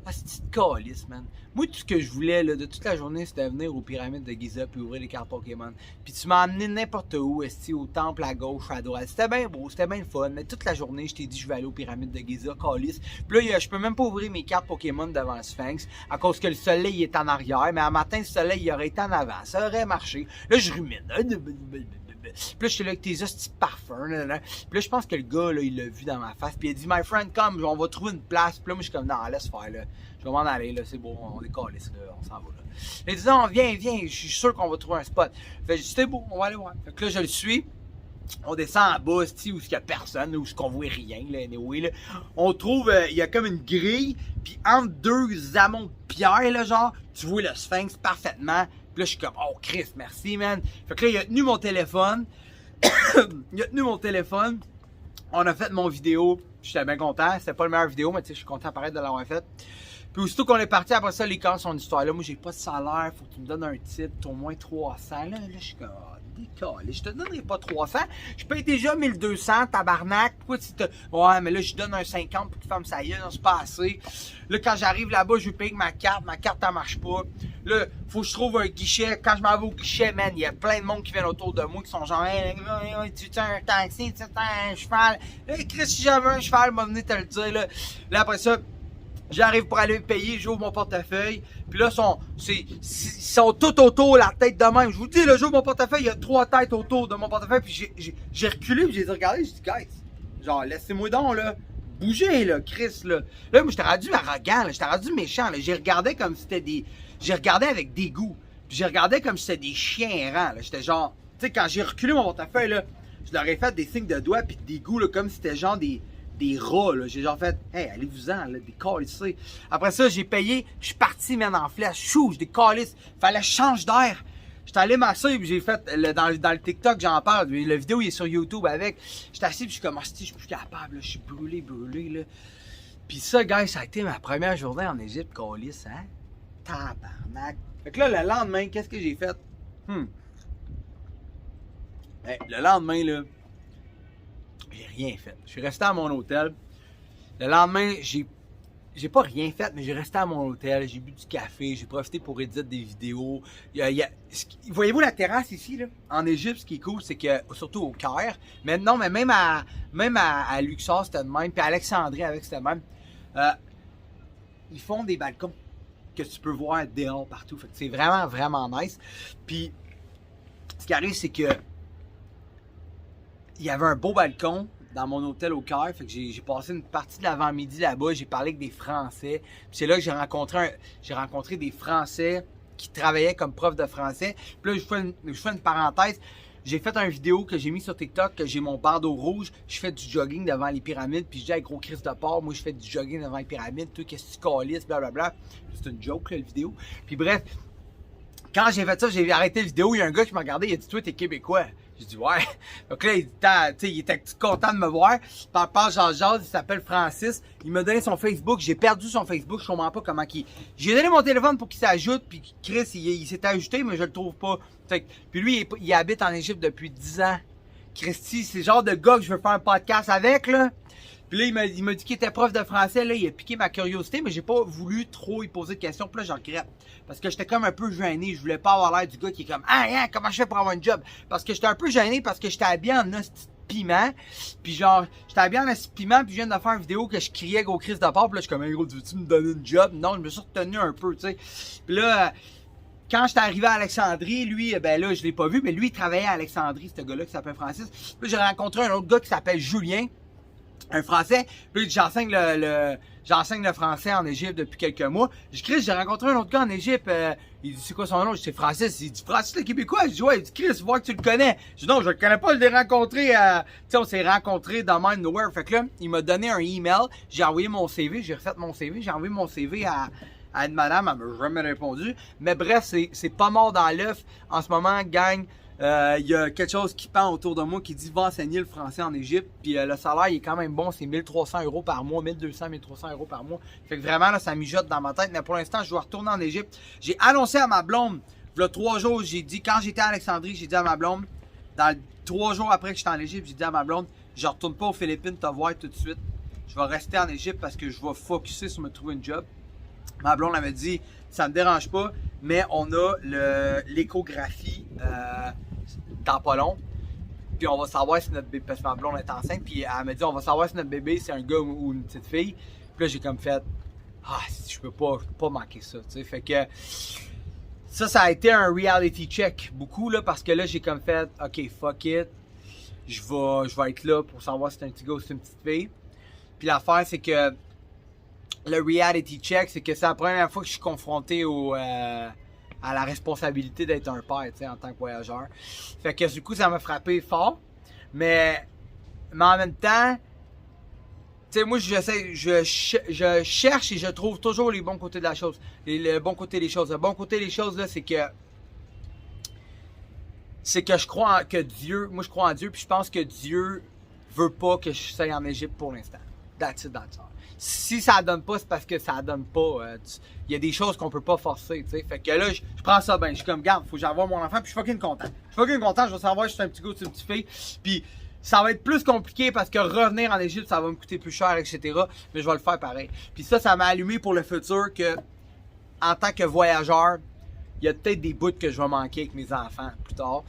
ah, c'est une petite calice, man. Moi, tout ce que je voulais là, de toute la journée, c'était venir aux pyramides de Giza puis ouvrir les cartes Pokémon. Puis tu m'as amené n'importe où, au temple à gauche, à droite. C'était bien beau, c'était bien le fun. Mais toute la journée, je t'ai dit, je vais aller aux pyramides de Giza, calice. Puis là, je peux même pas ouvrir mes cartes Pokémon devant le Sphinx à cause que le soleil est en arrière. Mais un matin, le soleil il aurait été en avant. Ça aurait marché. Là, je rumine. Puis là, j'étais là avec tes hosties parfums. Puis là, je pense que le gars, là, il l'a vu dans ma face. Puis il a dit, my friend, come, on va trouver une place. Puis là, moi, je suis comme, non, laisse faire, là. Je vais m'en aller, là, c'est beau, on est calés, là, on s'en va, là. Il dit, non, viens, je suis sûr qu'on va trouver un spot. Fait que c'était beau, on va aller voir. Fait que là, je le suis. On descend en bas, où il n'y a personne, où on voit rien, là, anyway, là. On trouve, il y a comme une grille, puis entre deux amont de pierre, là, genre, tu vois le Sphinx parfaitement. Puis là, je suis comme, oh, Chris, merci, man. Fait que là, il a tenu mon téléphone. On a fait mon vidéo. J'étais bien content. C'était pas le meilleur vidéo, mais tu sais, je suis content pareil de l'avoir fait. Puis aussitôt qu'on est parti, après ça, les camps, son histoire. Là, moi, j'ai pas de salaire. Faut que tu me donnes un titre, au moins 300. Là, je suis comme, décalé. Je te donnerai pas 300. Je paye déjà 1200, tabarnak. Pourquoi tu te. Ouais, mais là, je donne un 50 pour que tu fasses ça gueule. Non, c'est pas assez. Là, quand j'arrive là-bas, je vais payer avec ma carte. Ma carte, elle marche pas. Là, faut que je trouve un guichet. Quand je m'en vais au guichet, man, il y a plein de monde qui viennent autour de moi qui sont genre, hey, tu as un taxi, tu as un cheval. Là, Chris, si j'avais un cheval, m'a venu te le dire, là. Là, après ça, j'arrive pour aller payer, j'ouvre mon portefeuille. Puis là, ils sont tout autour, la tête de même. Je vous dis, là, j'ouvre mon portefeuille, il y a 3 têtes autour de mon portefeuille. Puis j'ai reculé, puis j'ai regardé, j'ai dit, guys, genre, laissez-moi donc, là. Bougez, là, Chris, là. Là, moi, j'étais rendu arrogant, là. J'étais rendu méchant, là. J'ai regardé comme si c'était des. J'ai regardé avec dégoût. Puis j'ai regardé comme si c'était des chiens errants, là. J'étais genre. Tu sais, quand j'ai reculé mon portefeuille, là, je leur ai fait des signes de doigts, puis de dégoût, là, comme si c'était genre des rats, là. J'ai genre fait, hey, allez-vous-en, là, des calices. Après ça, j'ai payé, je suis parti, man, en flèche. Chou, j'ai des calices. Fallait que je change d'air. J'étais allé m'asseoir, puis j'ai fait, dans le TikTok, j'en parle. La vidéo, il est sur YouTube avec. J'étais assis, puis je suis comme, je suis plus capable, là. Je suis brûlé, là. Puis ça, guys, ça a été ma première journée en Égypte, calice, hein? Tabarnak. Fait que là, le lendemain, qu'est-ce que j'ai fait? Hey, le lendemain, là, j'ai rien fait. Je suis resté à mon hôtel. Le lendemain, j'ai pas rien fait, mais j'ai resté à mon hôtel. J'ai bu du café, j'ai profité pour éditer des vidéos. Voyez-vous la terrasse ici, là? En Égypte, ce qui est cool, c'est que, surtout au Caire, mais non, mais même à Luxor, c'était de même, puis à Alexandrie, avec c'était de même. Ils font des balcons que tu peux voir dehors partout. Fait que c'est vraiment, vraiment nice. Puis, ce qui arrive, c'est que il y avait un beau balcon dans mon hôtel au Caire. Fait que j'ai passé une partie de l'avant-midi là-bas. J'ai parlé avec des Français. Puis c'est là que j'ai rencontré des Français qui travaillaient comme prof de français. Puis là, je fais une parenthèse. J'ai fait une vidéo que j'ai mis sur TikTok, que j'ai mon bandeau rouge. Je fais du jogging devant les pyramides. Puis je dis, hey, gros Christ de porc, moi je fais du jogging devant les pyramides. Toi, qu'est-ce que tu calisses, blablabla. C'est une joke, là, la vidéo. Puis bref, quand j'ai fait ça, j'ai arrêté la vidéo. Il y a un gars qui m'a regardé, il a dit, toi, t'es québécois. J'ai dit, ouais. Donc là, il était content de me voir. Par Jean-Jacques, il s'appelle Francis. Il m'a donné son Facebook. J'ai perdu son Facebook. Je comprends pas comment qu'il. J'ai donné mon téléphone pour qu'il s'ajoute. Puis Chris, il s'est ajouté, mais je le trouve pas. Puis lui, il habite en Égypte depuis 10 ans. Christy, c'est le genre de gars que je veux faire un podcast avec, là. Puis là, il m'a dit qu'il était prof de français, là, il a piqué ma curiosité, mais j'ai pas voulu trop y poser de questions. Puis là, j'en regrette. Parce que j'étais comme un peu gêné. Je voulais pas avoir l'air du gars qui est comme, ah, comment je fais pour avoir un job? Parce que j'étais un peu gêné parce que j'étais habillé en hostie de piment. Puis genre, j'étais habillé en hostie de piment, puis je viens de faire une vidéo que je criais gros Christ de porc. Puis là, je suis comme, hey, gros, veux-tu me donner une job? Non, je me suis retenu un peu, tu sais. Puis là, quand j'étais arrivé à Alexandrie, lui, ben là, je l'ai pas vu, mais lui, il travaillait à Alexandrie, ce gars-là qui s'appelle Francis. Puis j'ai rencontré un autre gars qui s'appelle Julien. Un Français, puis j'enseigne le français en Égypte depuis quelques mois. J'ai rencontré un autre gars en Égypte, il dit c'est quoi son nom? Je dis c'est Francis, il dit Francis le Québécois, je dis ouais, il dit Chris, vois que tu le connais. Je dis non, je le connais pas, je l'ai rencontré, tu sais, on s'est rencontrés dans Mind Nowhere. Fait que là, il m'a donné un email, j'ai envoyé mon CV, j'ai refait mon CV, j'ai envoyé mon CV à à une madame, elle m'a jamais répondu. Mais bref, c'est pas mort dans l'œuf. En ce moment, gang, il y a quelque chose qui pend autour de moi qui dit « Va enseigner le français en Égypte ». Puis le salaire, il est quand même bon, c'est 1300 € par mois, 1200, 1300 € par mois. Fait que vraiment, là, ça mijote dans ma tête. Mais pour l'instant, je dois retourner en Égypte. J'ai annoncé à ma blonde, il y a 3 jours, j'ai dit, quand j'étais à Alexandrie, j'ai dit à ma blonde, 3 jours après que j'étais en Égypte, j'ai dit à ma blonde, je retourne pas aux Philippines te voir tout de suite. Je vais rester en Égypte parce que je vais focusser sur me trouver une job. Ma blonde avait dit, ça me dérange pas, mais on a l'échographie dans pas long. Puis on va savoir si notre bébé, parce que ma blonde est enceinte, puis elle m'a dit, on va savoir si notre bébé c'est un gars ou une petite fille. Puis là, j'ai comme fait, je peux pas manquer ça, tu sais. Fait que ça a été un reality check beaucoup, là, parce que là, j'ai comme fait, ok, fuck it. Je vais être là pour savoir si c'est un petit gars ou si c'est une petite fille. Puis l'affaire, c'est que le reality check, c'est que c'est la première fois que je suis confronté à la responsabilité d'être un père, tu sais, en tant que voyageur. Fait que du coup, ça m'a frappé fort. Mais en même temps, tu sais, moi, je cherche et je trouve toujours les bons côtés de la chose. Le bon côté des choses. Le bon côté des choses, là, c'est que je crois que Dieu, moi je crois en Dieu, puis je pense que Dieu veut pas que je sois en Égypte pour l'instant. That's it. Si ça donne pas, c'est parce que ça donne pas. Il y a des choses qu'on peut pas forcer, tu sais. Fait que là, je prends ça bien. Je suis comme, garde, faut que j'envoie mon enfant, puis je suis fucking content. Je vais savoir si je suis un petit gars ou si c'est une petite fille. Puis ça va être plus compliqué parce que revenir en Égypte, ça va me coûter plus cher, etc. Mais je vais le faire pareil. Puis ça m'a allumé pour le futur que, en tant que voyageur, il y a peut-être des bouts que je vais manquer avec mes enfants plus tard.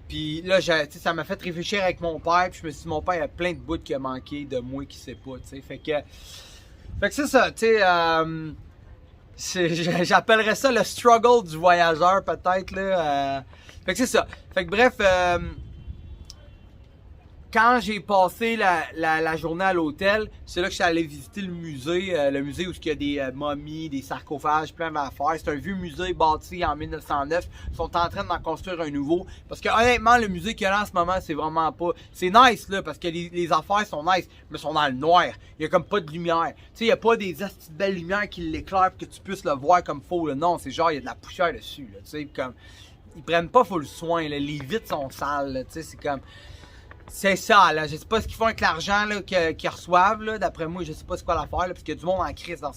Puis là, ça m'a fait réfléchir avec mon père. Puis je me suis dit, mon père, il y a plein de bouts qu'il a manqué de moi qui sait pas, tu sais. Fait que c'est ça, tu sais. J'appellerais ça le struggle du voyageur, peut-être, là. Fait que c'est ça. Fait que bref, quand j'ai passé la journée à l'hôtel, c'est là que je suis allé visiter le musée où il y a des momies, des sarcophages, plein d'affaires. C'est un vieux musée bâti en 1909. Ils sont en train d'en construire un nouveau. Parce que honnêtement, le musée qu'il y a là en ce moment, c'est vraiment pas... C'est nice, là, parce que les affaires sont nice, mais sont dans le noir. Il y a comme pas de lumière. Tu sais, il y a pas des astuces de belles lumières qui l'éclairent pour que tu puisses le voir comme faut, là. Non, c'est genre, il y a de la poussière dessus, là. Tu sais, comme... Ils prennent pas full soin, là. Les vitres sont sales, là. Tu sais, c'est comme... C'est ça, là. Je sais pas ce qu'ils font avec l'argent qu'ils reçoivent, là. D'après moi, je sais pas c'est quoi l'affaire, là. Parce qu'il y a du monde en crise dans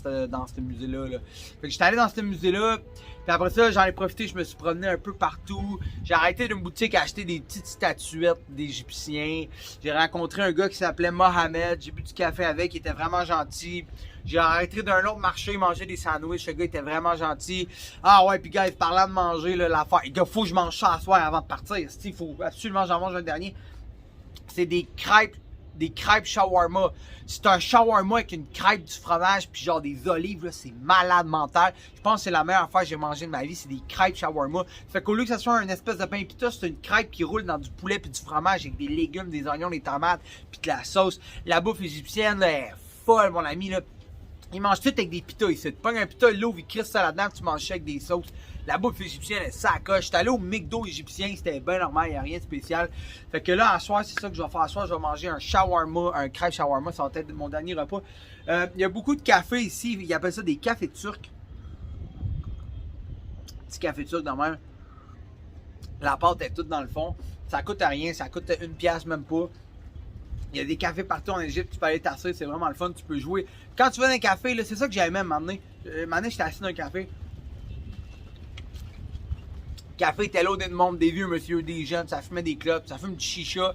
ce musée-là, là. Fait que j'étais allé dans ce musée-là. Puis après ça, j'en ai profité, je me suis promené un peu partout. J'ai arrêté d'une boutique à acheter des petites statuettes d'Égyptiens. J'ai rencontré un gars qui s'appelait Mohamed. J'ai bu du café avec, il était vraiment gentil. J'ai arrêté d'un autre marché, manger des sandwichs. Le gars était vraiment gentil. Ah ouais, puis gars, parlant de manger, là, l'affaire. Il faut que je mange ça à soir avant de partir. Il faut absolument que j'en mange un dernier. C'est des crêpes shawarma. C'est un shawarma avec une crêpe, du fromage, puis genre des olives, là, c'est malade mental. Je pense que c'est la meilleure affaire que j'ai mangée de ma vie, c'est des crêpes shawarma. Fait qu'au lieu que ça soit une espèce de pain pita, c'est une crêpe qui roule dans du poulet puis du fromage avec des légumes, des oignons, des tomates, puis de la sauce. La bouffe égyptienne, là, est folle, mon ami, là. Ils mangent tout avec des pitas ici. Tu pognes un pita, il l'ouvre, il crisse ça là-dedans, tu manges ça avec des sauces. La bouffe égyptienne, elle sacoche. J'étais allé au McDo égyptien, c'était bien normal, il n'y a rien de spécial. Fait que là, à soir, c'est ça que je vais faire. À soir, je vais manger un shawarma, un crêpe shawarma, ça va être mon dernier repas. Il y a beaucoup de cafés ici, ils appellent ça des cafés turcs. Petit café turc dans même. La pâte est toute dans le fond. Ça coûte à rien, ça coûte une pièce même pas. Il y a des cafés partout en Égypte, tu peux aller t'asseoir, c'est vraiment le fun, tu peux jouer. Quand tu vas dans un café, c'est ça que j'aimais à m'emmener. J'étais assis dans un café. Le café était loadé de monde, des vieux monsieur, des jeunes, ça fumait des clopes, ça fume du chicha.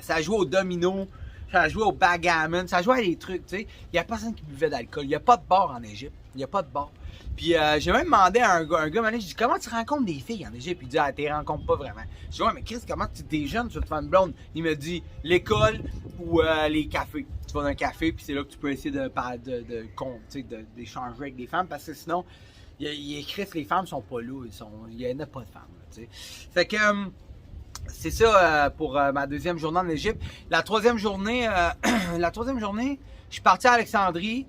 Ça jouait au domino, ça jouait au backgammon, ça jouait à des trucs, tu sais. Il n'y a personne qui buvait d'alcool. Il n'y a pas de bar en Égypte. Il n'y a pas de bar. Puis j'ai même demandé à un gars, j'ai dit, comment tu rencontres des filles en Égypte? Puis il dit, tu les rencontres pas vraiment. Je dis, ouais, mais Chris, comment tu es jeune, tu vas te faire une blonde? Il me dit, l'école ou les cafés. Tu vas dans un café, puis c'est là que tu peux essayer d'échanger avec des femmes, parce que sinon, il écrit que les femmes sont pas là. Il n'y en a pas de femmes, tu sais. Fait que c'est ça pour ma deuxième journée en Égypte. La troisième journée, je suis parti à Alexandrie.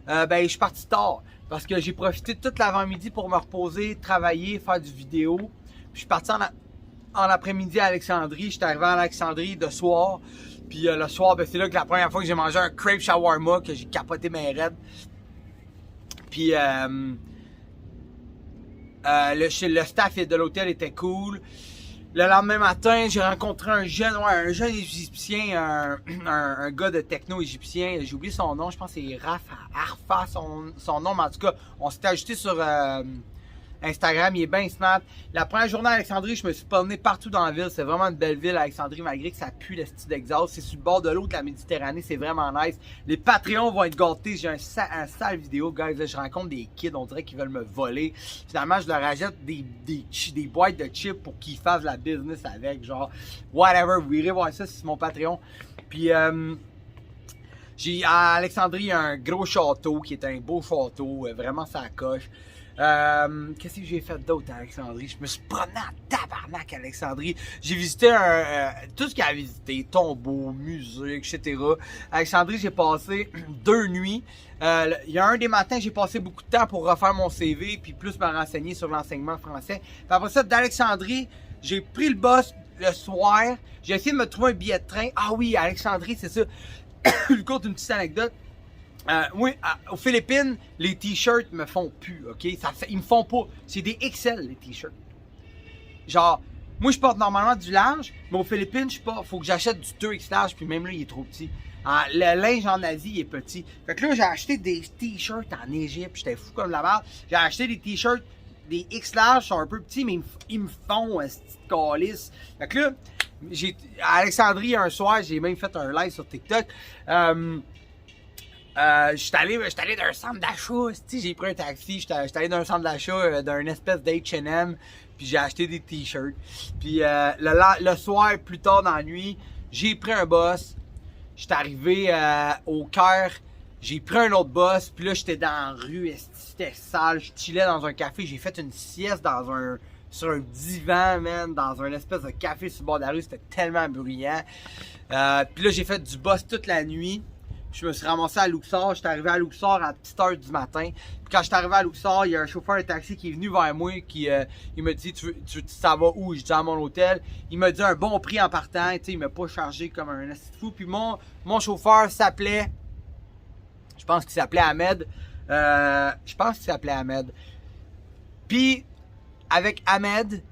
Je suis parti tard. Parce que j'ai profité de toute l'avant-midi pour me reposer, travailler, faire du vidéo. Puis je suis parti en après-midi à Alexandrie. J'étais arrivé à Alexandrie de soir. Puis le soir, c'est là que la première fois que j'ai mangé un crepe shawarma, que j'ai capoté mes raids. Puis le staff de l'hôtel était cool. Le lendemain matin, j'ai rencontré un jeune égyptien, un gars de techno égyptien. J'ai oublié son nom, je pense que c'est Arfa, son nom, mais en tout cas, on s'était ajouté sur Instagram, il est bien smart. La première journée à Alexandrie, je me suis promené partout dans la ville. C'est vraiment une belle ville, Alexandrie, malgré que ça pue le style d'exhaust. C'est sur le bord de l'eau de la Méditerranée, c'est vraiment nice. Les Patreons vont être gâtés. J'ai un sale vidéo, guys. Là, je rencontre des kids, on dirait qu'ils veulent me voler. Finalement, je leur achète des boîtes de chips pour qu'ils fassent la business avec. Genre, whatever, vous irez voir ça sur mon Patreon. Puis, à Alexandrie, il y a un gros château qui est un beau château, vraiment ça coche. Qu'est-ce que j'ai fait d'autre à Alexandrie? Je me suis promené en tabarnak à Alexandrie. J'ai visité tout ce qu'il y a à visiter, tombeaux, musées, etc. À Alexandrie, j'ai passé 2 nuits. Il y a un des matins, j'ai passé beaucoup de temps pour refaire mon CV puis plus me renseigner sur l'enseignement français. Puis après ça, d'Alexandrie, j'ai pris le bus le soir. J'ai essayé de me trouver un billet de train. Ah oui, à Alexandrie, c'est ça. Je vous conte une petite anecdote. Oui, aux Philippines, les t-shirts me font plus, ok? Ils me font pas. C'est des XL, les t-shirts. Genre, moi, je porte normalement du large, mais aux Philippines, faut que j'achète du 2X large, puis même là, il est trop petit. Le linge en Asie, il est petit. Fait que là, j'ai acheté des t-shirts en Égypte, j'étais fou comme la barre. J'ai acheté des t-shirts, des X large, sont un peu petits, mais ils me font cette calice. Fait que là, à Alexandrie, un soir, j'ai même fait un live sur TikTok. J'étais allé d'un centre d'achat, j'ai pris un taxi, j'étais allé d'un centre d'achat d'un espèce d'H&M, puis j'ai acheté des t-shirts. Puis le soir, plus tard dans la nuit, j'ai pris un bus, j'étais arrivé au Caire, j'ai pris un autre bus, puis là j'étais dans la rue, c'était sale, je chillais dans un café, j'ai fait une sieste sur un divan, man, dans un espèce de café sur le bord de la rue, c'était tellement bruyant. Puis là j'ai fait du bus toute la nuit. Je me suis ramassé à Luxor, j'étais arrivé à Luxor à la petite heure du matin. Puis quand j'étais arrivé à Luxor, il y a un chauffeur de taxi qui est venu vers moi, il m'a dit tu ça va où? Je dis à mon hôtel. Il m'a dit un bon prix en partant, il m'a pas chargé comme un assis fou. Puis mon chauffeur s'appelait, je pense qu'il s'appelait Ahmed. Puis avec Ahmed,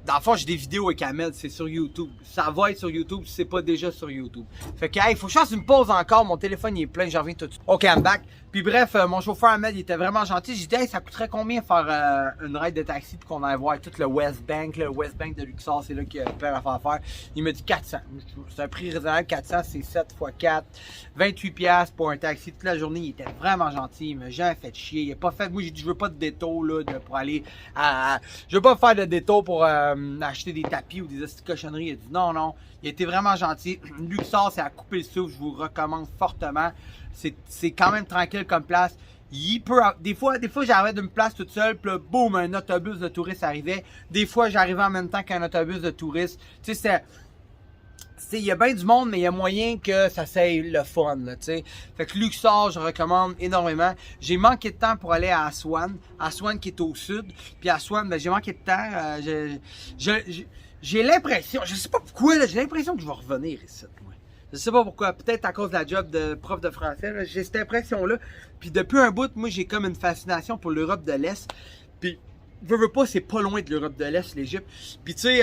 dans le fond, j'ai des vidéos avec Ahmed, c'est sur YouTube. Ça va être sur YouTube si c'est pas déjà sur YouTube. Fait que, hey, faut que je fasse une pause encore. Mon téléphone, il est plein, j'en reviens tout de suite. Ok, I'm back. Puis bref, mon chauffeur Ahmed, il était vraiment gentil. J'ai dit, hey, ça coûterait combien faire une ride de taxi pour qu'on aille voir tout le West Bank, de Luxor, c'est là qu'il y a plein d'affaires à faire. Il m'a dit 400. C'est un prix raisonnable, 400, c'est 7 x 4. 28 piastres pour un taxi toute la journée. Il était vraiment gentil. Il m'a jamais fait chier. Il a pas fait, moi, j'ai dit, je veux pas de détour, là, pour aller je veux pas faire de détour pour acheter des tapis ou des cochonneries. Il a dit non, non. Il a été vraiment gentil. Luxor, c'est à couper le souffle. Je vous recommande fortement. C'est quand même tranquille comme place. Des fois j'arrivais d'une place toute seule, puis là, boum, un autobus de touristes arrivait. Des fois, j'arrivais en même temps qu'un autobus de touristes. Tu sais, il y a bien du monde, mais il y a moyen que ça soit le fun, là, tu sais. Fait que Luxor, je recommande énormément. J'ai manqué de temps pour aller à Aswan. Aswan qui est au sud. Puis Aswan, ben, j'ai manqué de temps. J'ai l'impression, je sais pas pourquoi, là, j'ai l'impression que je vais revenir ici, moi. Je sais pas pourquoi, peut-être à cause de la job de prof de français, là, j'ai cette impression-là. Puis depuis un bout, moi, j'ai comme une fascination pour l'Europe de l'Est. Puis veux pas, c'est pas loin de l'Europe de l'Est, l'Égypte. Puis tu sais,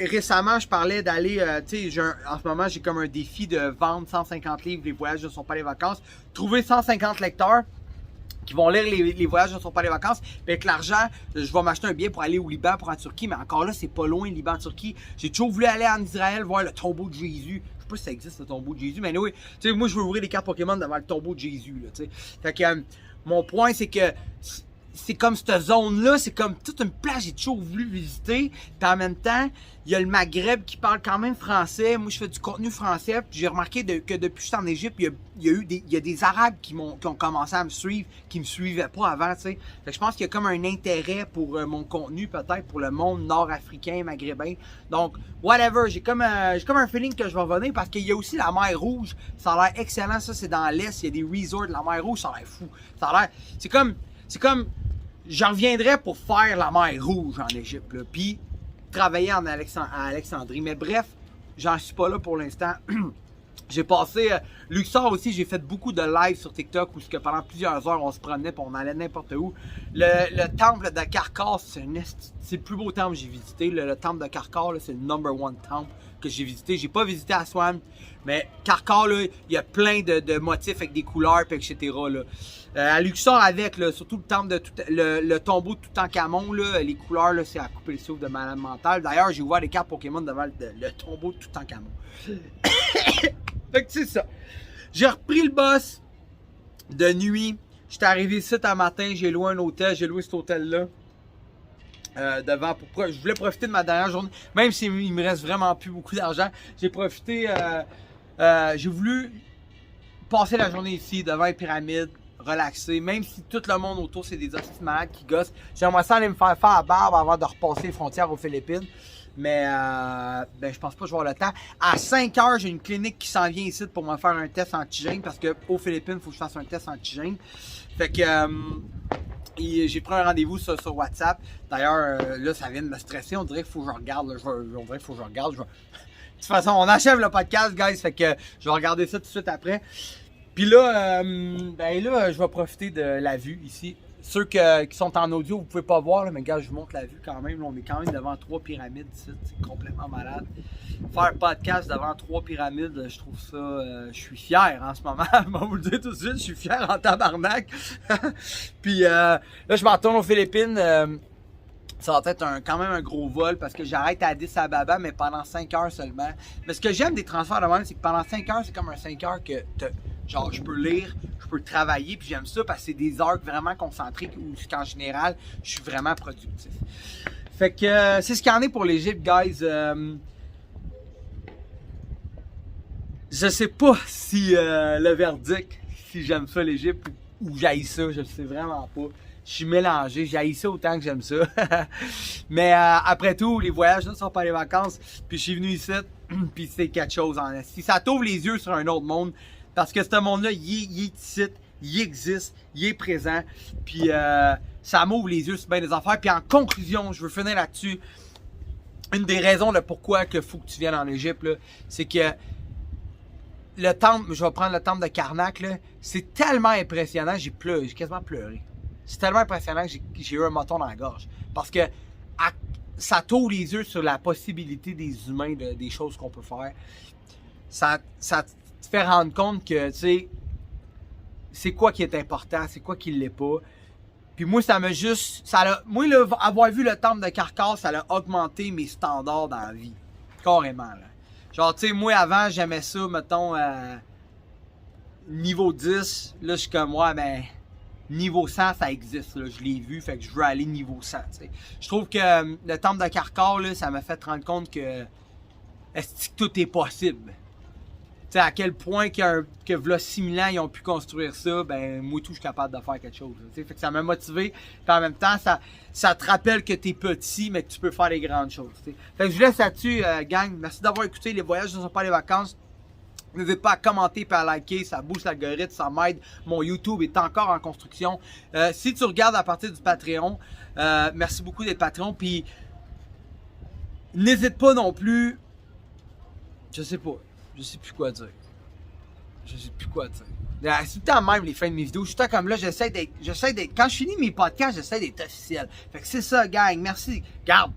récemment, je parlais d'aller, tu sais, en ce moment, j'ai comme un défi de vendre 150 livres, les voyages ne sont pas les vacances. Trouver 150 lecteurs qui vont lire les voyages ne sont pas les vacances. Puis avec l'argent, je vais m'acheter un billet pour aller au Liban, pour en Turquie. Mais encore là, c'est pas loin, Liban-Turquie. J'ai toujours voulu aller en Israël, voir le tombeau de Jésus. Je sais pas si ça existe, le tombeau de Jésus, mais oui, tu sais, moi, je veux ouvrir les cartes Pokémon devant le tombeau de Jésus, là, tu sais. Fait que, mon point, c'est que c'est comme cette zone-là, c'est comme toute une plage que j'ai toujours voulu visiter. Puis en même temps, il y a le Maghreb qui parle quand même français. Moi, je fais du contenu français. Puis j'ai remarqué que depuis que je suis en Égypte, il y a des Arabes qui ont commencé à me suivre, qui me suivaient pas avant, tu sais. Fait que je pense qu'il y a comme un intérêt pour mon contenu, peut-être pour le monde nord-africain, maghrébin. Donc, whatever. J'ai comme un feeling que je vais revenir parce qu'il y a aussi la mer Rouge. Ça a l'air excellent. Ça, c'est dans l'Est. Il y a des resorts de la mer Rouge. Ça a l'air fou. Ça a l'air... C'est comme j'en reviendrai pour faire la mer Rouge en Égypte, là, puis travailler à Alexandrie. Mais bref, j'en suis pas là pour l'instant. J'ai passé Luxor aussi, j'ai fait beaucoup de live sur TikTok où pendant plusieurs heures on se promenait et on allait n'importe où. Le temple de Karkar, c'est le plus beau temple que j'ai visité. Le temple de Karkar, c'est le #1 temple que j'ai visité. J'ai pas visité Aswan, mais Karkar, il y a plein de motifs avec des couleurs, etc. Là. À Luxor, avec surtout le temple de le tombeau de Toutankhamon, les couleurs, c'est à couper le souffle de malade mental. D'ailleurs, j'ai ouvert les cartes Pokémon devant le tombeau de Toutankhamon. Fait que c'est ça. J'ai repris le bus de nuit. J'étais arrivé ici un matin, j'ai loué un hôtel, j'ai loué cet hôtel-là. Je voulais profiter de ma dernière journée, même s'il me reste vraiment plus beaucoup d'argent. J'ai profité, j'ai voulu passer la journée ici, devant les pyramides, relaxer, même si tout le monde autour c'est des hosties malades qui gossent. J'aimerais ça aller me faire la barbe avant de repasser les frontières aux Philippines. Mais je pense pas que je vais avoir le temps. À 5 heures, j'ai une clinique qui s'en vient ici pour me faire un test antigène parce qu'aux Philippines, il faut que je fasse un test antigène. Fait que j'ai pris un rendez-vous sur WhatsApp. D'ailleurs, là, ça vient de me stresser. On dirait qu'il faut que je regarde. De toute façon, on achève le podcast, guys. Fait que je vais regarder ça tout de suite après. Puis là, je vais profiter de la vue ici. Ceux qui sont en audio, vous pouvez pas voir, là, mais gars, je vous montre la vue quand même. Là, on est quand même devant 3 pyramides ici. C'est complètement malade. Faire un podcast devant 3 pyramides, je trouve ça... je suis fier en ce moment. Je vais vous le dire tout de suite, je suis fier en tabarnak. Puis là, je m'en retourne aux Philippines. Ça va être quand même un gros vol parce que j'arrête à Addis Ababa, mais pendant 5 heures seulement. Mais ce que j'aime des transferts de même, c'est que pendant 5 heures, c'est comme un 5 heures que genre je peux lire, je peux travailler, puis j'aime ça parce que c'est des heures vraiment concentrées où qu'en général, je suis vraiment productif. Fait que c'est ce qu'il y en est pour l'Égypte, guys. Je sais pas si le verdict, si j'aime ça l'Égypte ou j'haïs ça, je le sais vraiment pas. Je suis mélangé, j'haïs ça autant que j'aime ça. Mais après tout, les voyages ne sont pas les vacances. Puis je suis venu ici, puis c'est quelque chose en si ça t'ouvre les yeux sur un autre monde. Parce que ce monde-là, il est ici, il existe, il est présent. Puis ça m'ouvre les yeux sur bien des affaires. Puis en conclusion, je veux finir là-dessus. Une des raisons de pourquoi il faut que tu viennes en Égypte, c'est que le temple, je vais prendre le temple de Karnak, c'est tellement impressionnant, j'ai quasiment pleuré. C'est tellement impressionnant que j'ai eu un moton dans la gorge. Parce que ça t'ouvre les yeux sur la possibilité des humains, des choses qu'on peut faire. Ça te fait rendre compte que, tu sais, c'est quoi qui est important, c'est quoi qui l'est pas. Puis moi, moi, avoir vu le temple de Karkar, ça a augmenté mes standards dans la vie. Carrément, là. Genre, tu sais, moi, avant, j'aimais ça, mettons, niveau 10. Là, je suis comme, ouais, ben, niveau 100, ça existe, là. Je l'ai vu, fait que je veux aller niveau 100, tu sais. Je trouve que le temple de Karkar, là, ça m'a fait rendre compte que, est-ce que tout est possible? Tu sais, à quel point que v'là 6000 ans, ils ont pu construire ça, ben, moi, tout, je suis capable de faire quelque chose, tu sais. Fait que ça m'a motivé, puis en même temps, ça te rappelle que t'es petit, mais que tu peux faire des grandes choses, tu sais. Fait que je vous laisse là-dessus, gang. Merci d'avoir écouté. Les voyages ne sont pas les vacances. N'hésitez pas à commenter et à liker, ça booste l'algorithme, ça m'aide. Mon YouTube est encore en construction. Si tu regardes à partir du Patreon, merci beaucoup d'être Patreon. Puis n'hésite pas non plus. Je sais plus quoi dire. C'est tout le temps même les fins de mes vidéos. Je suis tout le temps comme là, j'essaie d'être. Quand je finis mes podcasts, j'essaie d'être officiel. Fait que c'est ça, gang. Merci. Garde.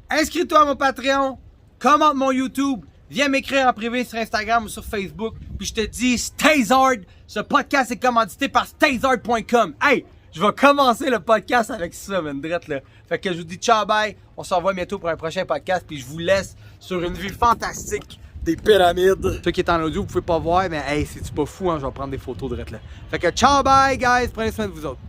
Inscris-toi à mon Patreon. Commente mon YouTube. Viens m'écrire en privé sur Instagram ou sur Facebook. Puis je te dis, Stazard. Ce podcast est commandité par Stazard.com. Hey, je vais commencer le podcast avec ça, man, drette là. Fait que je vous dis ciao, bye. On se revoit bientôt pour un prochain podcast. Puis je vous laisse sur une vue fantastique des pyramides. Ceux qui est en audio, vous pouvez pas voir, mais hey, c'est-tu pas fou, hein? Je vais prendre des photos drette là. Fait que ciao, bye, guys. Prenez soin de vous autres.